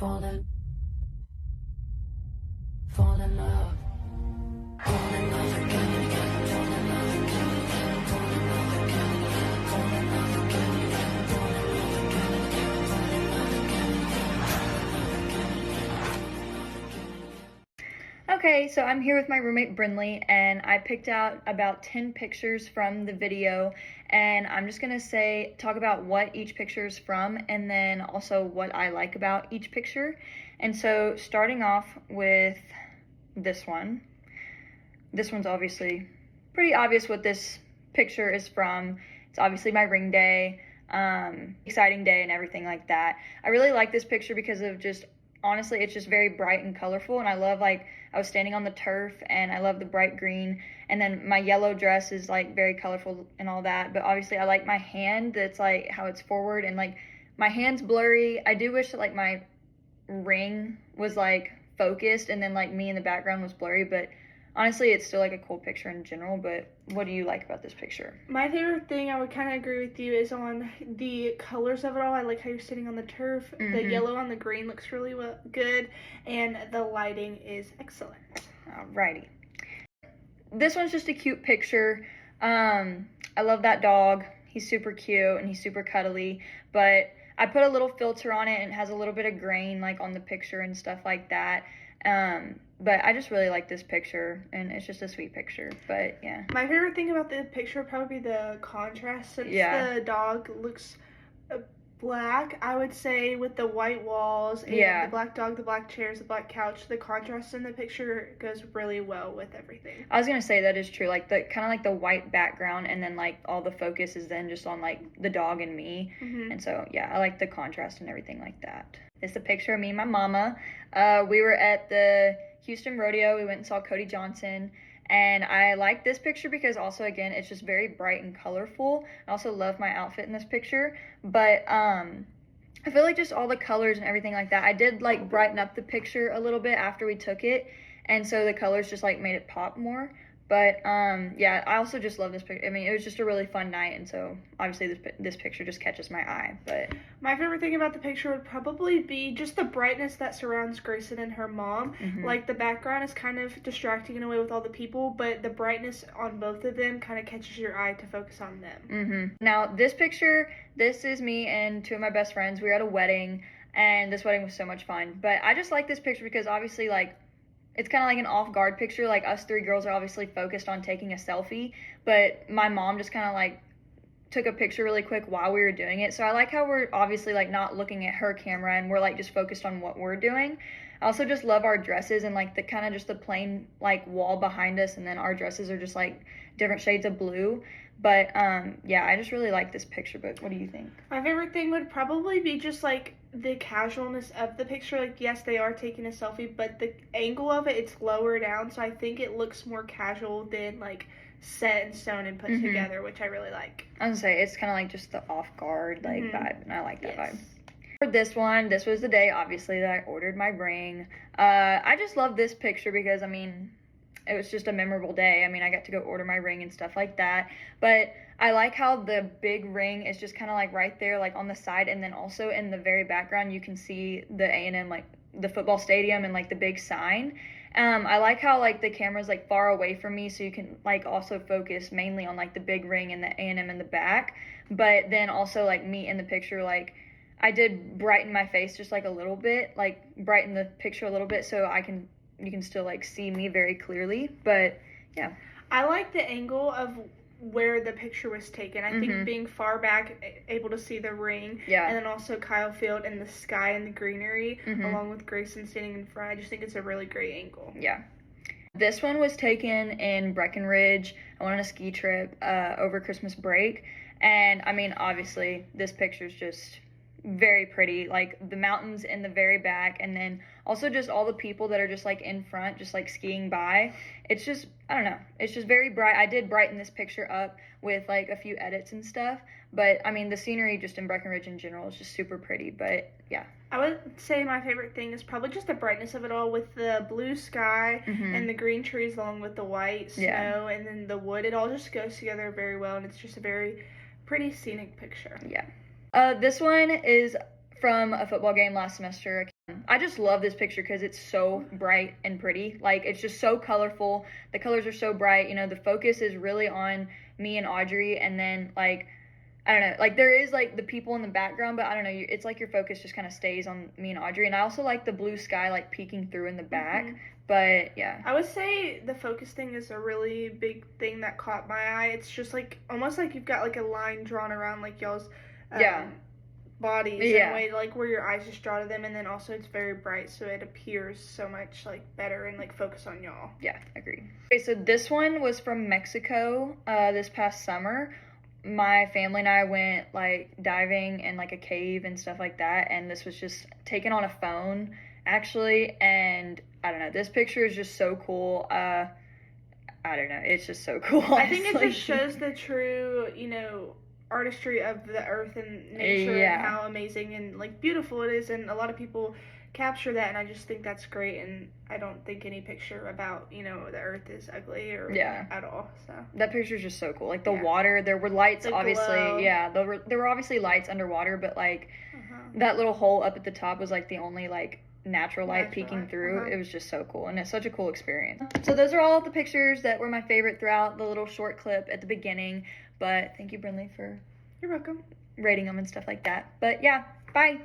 fall in, fall in love, fall in love again, fall in love again, fall in love again, fall in love again, fall in love again, fall in love again. Okay, so I'm here with my roommate Brinley, and I picked out about 10 pictures from the video, and I'm just gonna talk about what each picture is from, and then also what I like about each picture. And so starting off with this one. This one's obviously pretty obvious what this picture is from. It's obviously my ring day, exciting day and everything like that. I really like this picture because of just, honestly, it's just very bright and colorful, and I love, like, I was standing on the turf, and I love the bright green, and then my yellow dress is, like, very colorful and all that, but obviously I like my hand, that's, like, how it's forward, and, like, my hand's blurry. I do wish that, like, my ring was, like, focused, and then, like, me in the background was blurry, but honestly, it's still, like, a cool picture in general. But what do you like about this picture? My favorite thing, I would kind of agree with you, is on the colors of it all. I like how you're sitting on the turf. The yellow on the green looks really good, and the lighting is excellent. Alrighty. This one's just a cute picture. I love that dog. He's super cute, and he's super cuddly, but I put a little filter on it, and it has a little bit of grain, like, on the picture and stuff like that. But I just really like this picture, and it's just a sweet picture. But yeah, my favorite thing about the picture would probably be the contrast, since the dog looks black, I would say, with the white walls and the black dog, the black chairs, the black couch. The contrast in the picture goes really well with everything. I was gonna say that is true, like, the kind of like the white background, and then, like, all the focus is then just on, like, the dog and me. And so yeah, I like the contrast and everything like that. It's a picture of me and my mama. We were at the Houston Rodeo. We went and saw Cody Johnson, and I like this picture because also, again, it's just very bright and colorful. I also love my outfit in this picture, but I feel like just all the colors and everything like that, I did, like, brighten up the picture a little bit after we took it, and so the colors just, like, made it pop more. But yeah, I also just love this picture. I mean, it was just a really fun night, and so obviously this picture just catches my eye. But my favorite thing about the picture would probably be just the brightness that surrounds Grayson and her mom. Like, the background is kind of distracting in a way with all the people, but the brightness on both of them kind of catches your eye to focus on them. Now, this picture, this is me and two of my best friends. We were at a wedding, and this wedding was so much fun. But I just like this picture because obviously, like, it's kind of like an off-guard picture. Like, us three girls are obviously focused on taking a selfie, but my mom just kind of, like, took a picture really quick while we were doing it. So I like how we're obviously, like, not looking at her camera, and we're, like, just focused on what we're doing. I also just love our dresses, and, like, the kind of just the plain, like, wall behind us, and then our dresses are just, like, different shades of blue. But yeah, I just really like this picture. But what do you think? My favorite thing would probably be just, like, the casualness of the picture. Like, yes, they are taking a selfie, but the angle of it, it's lower down, so I think it looks more casual than, like, set in stone and put together, which I really like. I was gonna say, it's kind of like just the off-guard, like, vibe, and I like that vibe. For this one, this was the day, obviously, that I ordered my ring. I just love this picture because, I mean, it was just a memorable day. I mean, I got to go order my ring and stuff like that. But I like how the big ring is just kind of, like, right there, like, on the side. And then also in the very background, you can see the A&M, like, the football stadium and, like, the big sign. I like how, like, the camera's, like, far away from me, so you can, like, also focus mainly on, like, the big ring and the A&M in the back. But then also, like, me in the picture, like, I did brighten my face just, like, a little bit, like, brighten the picture a little bit so you can still, like, see me very clearly. But yeah, I like the angle of where the picture was taken. I think being far back, able to see the ring, and then also Kyle Field and the sky and the greenery, along with Grayson standing in front. I just think it's a really great angle. Yeah. This one was taken in Breckenridge. I went on a ski trip over Christmas break, and I mean, obviously, this picture's just very pretty, like, the mountains in the very back, and then also just all the people that are just, like, in front, just, like, skiing by. It's just, I don't know, it's just very bright. I did brighten this picture up with, like, a few edits and stuff, but I mean, the scenery just in Breckenridge in general is just super pretty. But yeah, I would say my favorite thing is probably just the brightness of it all, with the blue sky and the green trees along with the white snow and then the wood. It all just goes together very well, and it's just a very pretty scenic picture. Yeah. This one is from a football game last semester. I just love this picture because it's so bright and pretty. Like, it's just so colorful. The colors are so bright. You know, the focus is really on me and Audrey, and then, like, I don't know, like, there is, like, the people in the background, but I don't know, it's like your focus just kind of stays on me and Audrey. And I also like the blue sky, like, peeking through in the back. But yeah, I would say the focus thing is a really big thing that caught my eye. It's just like almost like you've got like a line drawn around like y'all's bodies in a way, like where your eyes just draw to them, and then also it's very bright, so it appears so much like better and like focus on y'all. Yeah, agreed. Okay, so this one was from Mexico this past summer. My family and I went like diving in like a cave and stuff like that, and this was just taken on a phone actually, and I don't know, this picture is just so cool. I don't know, it's just so cool, honestly. I think it just shows the true, you know, artistry of the earth and nature and how amazing and like beautiful it is, and a lot of people capture that, and I just think that's great, and I don't think any picture about, you know, the earth is ugly or at all. So that picture is just so cool. Like the water, there were lights, the obviously glow. There were obviously lights underwater, but like that little hole up at the top was like the only like natural light peeking through. It was just so cool, and it's such a cool experience. So those are all of the pictures that were my favorite throughout the little short clip at the beginning. But thank you, Brinley, for you're welcome rating them and stuff like that. But yeah, bye.